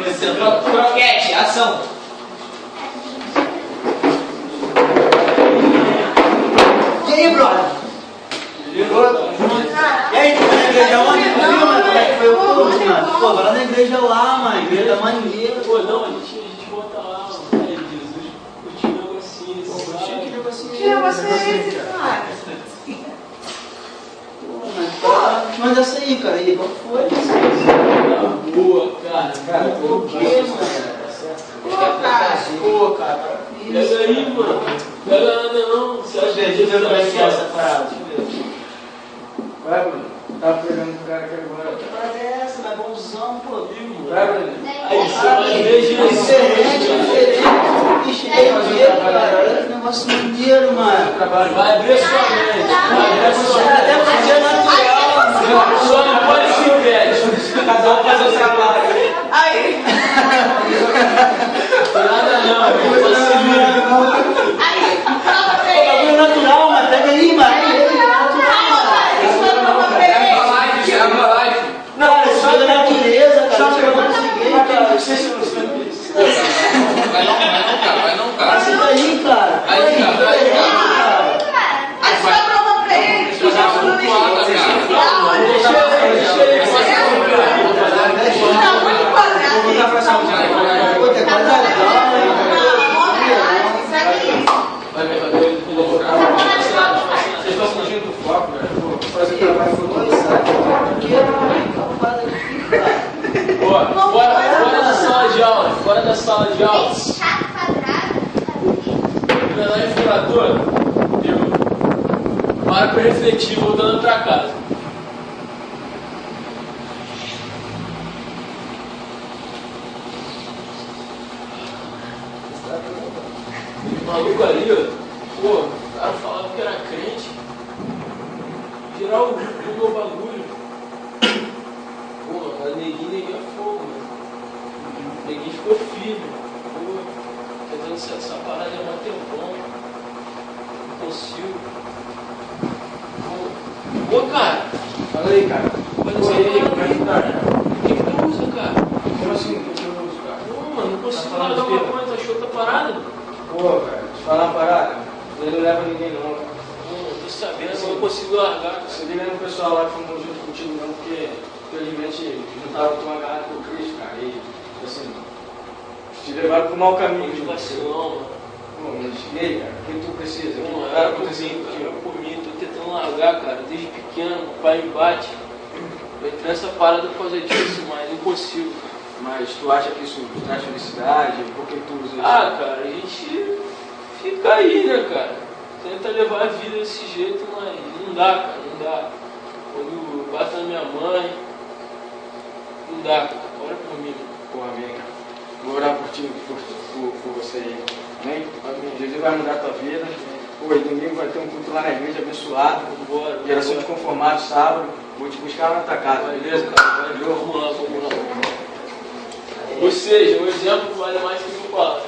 Croquete, ação. E aí, brother? E aí, tu foi na igreja onde? Tu viu, mano? Como é que foi o culto, mano? Pô, vai lá na igreja lá, mano. A igreja tá maneira. Pô, não, a gente volta lá, mano. Aí, Jesus, curtiu um negocinho. Pô, curtiu que negocinho. Que negócio é esse, cara? Mas essa aí, cara, aí, qual foi? Boa, cara. Cara, o quê, mano? Pô, cara. Pega aí, mano. Pega nada não. Você acha que Deixa eu ver como é que é essa só? parada. Vai, Bruno. Tá pegando o cara aqui agora. Que parada é essa? Mas bonzão, pô. Vai, Bruno. Aí, você vai ver, Jesus. Diferente. Ixi, é maneiro, cara. Que negócio maneiro, mano. Vai abrir sua mente. Vai abrir sua mente. Até porque é natural, mano. Só não pode se impede. Cada um faz o trabalho. Aí, Nada não, eu vou se aí, prova pra O ele. bagulho é natural, mano. Pega aí, mano. Isso foi prova pra ele. Não, isso é da natureza, cara. Deixa eu conseguir, cara. Vai não, cara. Aceita aí, cara. Aí, cara, aí, cara. Aí você vai provar pra ele. Que já foi no Voada, cara. Deixa eu tá muito quadrado. Vou botar pra cima. Pô, tem quadradão, Vocês estão fugindo do foco, velho. Vou fazer trabalho com Fora da sala de aula. Fora da sala de aula. Chato quadrado. Lá em furador, eu para pra refletir, voltando pra casa. O maluco ali, ó, pô, o cara falava que era crente. Geral jogou o bagulho. Pô, mas neguinho é fogo, mano. Neguinho ficou firme. Pô, quer dizer, essa parada é mó tempão. Não consigo. Pô, cara. Fala aí, cara. Olha Pô, essa e aí, parada como é aí. que tá, cara? O que tu usa, cara? Como assim? O que eu uso, cara? Não, mano, não consigo Tá falando largar de uma quê? coisa. Achou outra parada? Pô, velho, deixa eu falar uma parada. Ele não leva ninguém, não, cara. Não tô sabendo, mas não consigo largar. Você liga no pessoal lá que fumou junto contigo, não, porque infelizmente não tava com uma garra com o Cristo, cara. E, assim, te levaram pro mau caminho, De tipo, vacilão, mano. Pô, mas e aí, cara? O que tu precisa? O Não, que tá eu acontecendo comi, cara, eu contigo? comi, tô tentando largar, cara, desde pequeno, o pai me bate. Eu entrei nessa parada por causa disso, mas não consigo. Mas tu acha que isso traz felicidade? Por que tu usa isso? Ah, cara, a gente fica aí, né, cara? Tenta levar a vida desse jeito, mas não dá, cara, não dá. Quando bato na minha mãe, não dá, cara. Ora por mim. Porra, amém, cara. Vou orar por ti, por você aí. Amém? Amém. Jesus vai mudar a tua vida. Pô, e domingo vai ter um culto lá na igreja abençoado. Bora. Geração de conformados, sábado. Vou te buscar lá na tua casa, beleza? Cara, vamos lá. Ou seja, o exemplo vale mais que mil palavras.